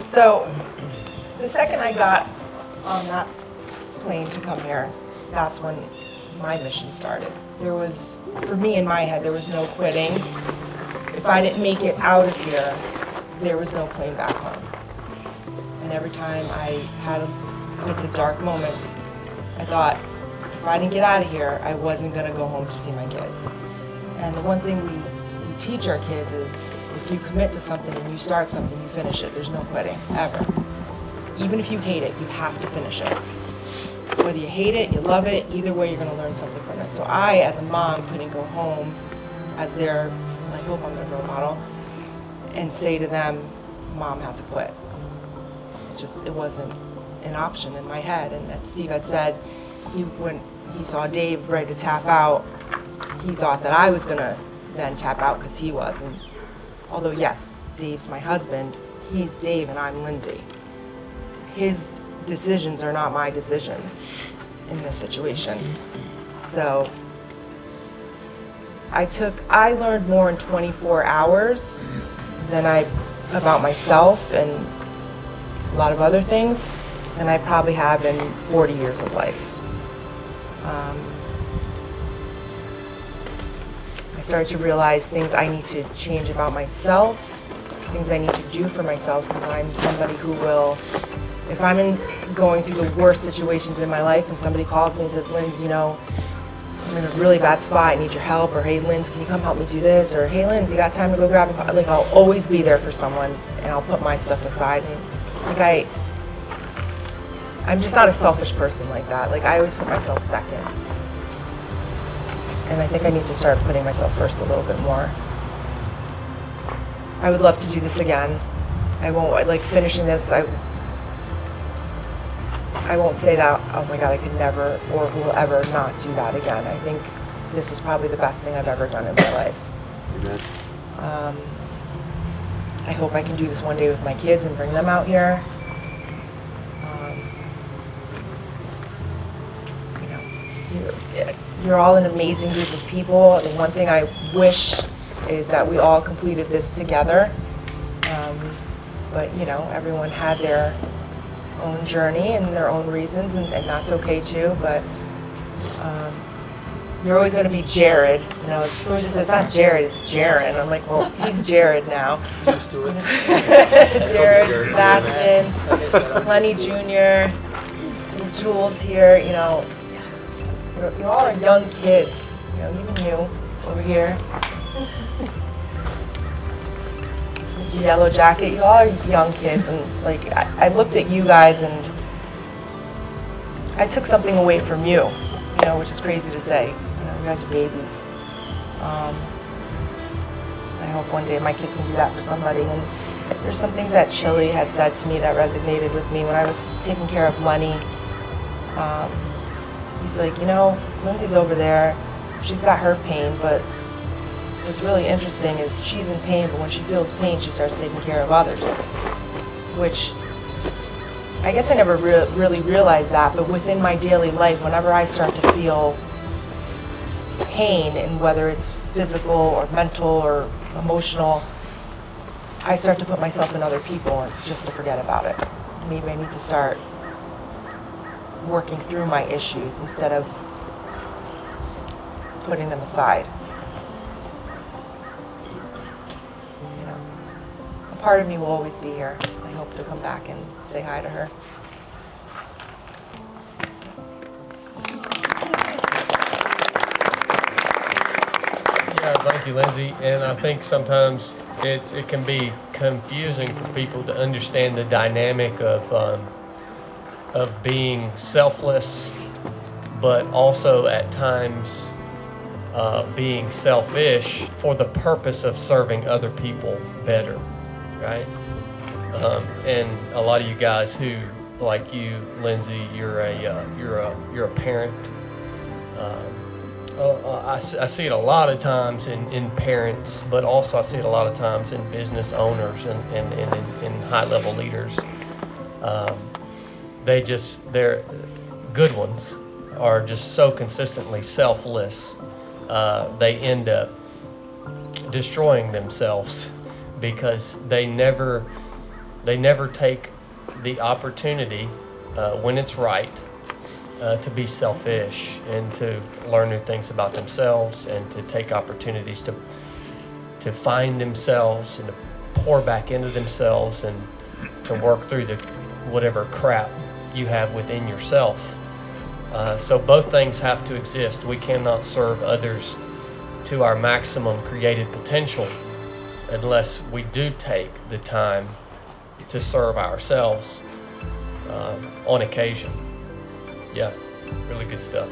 So the second I got on that plane to come here, that's when my mission started. There was, for me in my head, there was no quitting. If I didn't make it out of here, there was no plane back home. And every time I had bits of dark moments, I thought, if I didn't get out of here, I wasn't gonna go home to see my kids. And the one thing we teach our kids is, if you commit to something and you start something, you finish it. There's no quitting, ever. Even if you hate it, you have to finish it. Whether you hate it, you love it, either way you're gonna learn something from it. So I, as a mom, couldn't go home as their, I hope I'm their role model, and say to them, Mom had to quit. It wasn't an option in my head. And as Steve had said, when he saw Dave ready to tap out, he thought that I was gonna then tap out because he was. And although yes, Dave's my husband, he's Dave and I'm Lindsay. His decisions are not my decisions in this situation. So I learned more in 24 hours than about myself and a lot of other things than I probably have in 40 years of life. I started to realize things I need to change about myself, things I need to do for myself, because I'm somebody who will, if I'm going through the worst situations in my life and somebody calls me and says, Linz, you know, I'm in a really bad spot, I need your help, or hey Linz, can you come help me do this, or hey Linz, you got time to go grab a coffee? Like, I'll always be there for someone, and I'll put my stuff aside. And like I'm just not a selfish person like that. Like, I always put myself second. And I think I need to start putting myself first a little bit more. I would love to do this again. I won't, like finishing this, I won't say that, oh my God, I could never or will ever not do that again. I think this is probably the best thing I've ever done in my life. Amen. I hope I can do this one day with my kids and bring them out here. You're all an amazing group of people. The one thing I wish is that we all completed this together. But you know, everyone had their own journey and their own reasons, and that's okay too. But you're always going to be Jared. You know, someone just says it's not Jared, it's Jaron. I'm like, well, he's Jared now. Used to it. Jared, Sebastian, Lenny Jr., Jules here. You know, you all are young kids. You know, even you over here. Mr. Yellow Jacket, you all are young kids, and like I looked at you guys and I took something away from you, you know, which is crazy to say. You know, you guys are babies. I hope one day my kids can do that for somebody. And there's some things that Chili had said to me that resonated with me when I was taking care of Lenny. He's like, you know, Lindsay's over there, she's got her pain, but what's really interesting is she's in pain, but when she feels pain, she starts taking care of others. Which, I guess I never really realized that, but within my daily life, whenever I start to feel pain, and whether it's physical or mental or emotional, I start to put myself in other people just to forget about it. Maybe I need to start working through my issues instead of putting them aside. You know, a part of me will always be here. I hope to come back and say hi to her. Yeah, thank you, Lindsay. And I think sometimes it can be confusing for people to understand the dynamic of being selfless, but also at times being selfish for the purpose of serving other people better, right? And a lot of you guys who, like you, Lindsay, you're a parent. I see it a lot of times in parents, but also I see it a lot of times in business owners and in high-level leaders. They're good ones are just so consistently selfless, they end up destroying themselves because they never they never take the opportunity when it's right to be selfish and to learn new things about themselves and to take opportunities to find themselves and to pour back into themselves and to work through the whatever crap you have within yourself. So both things have to exist. We cannot serve others to our maximum created potential unless we do take the time to serve ourselves on occasion. Yeah, really good stuff.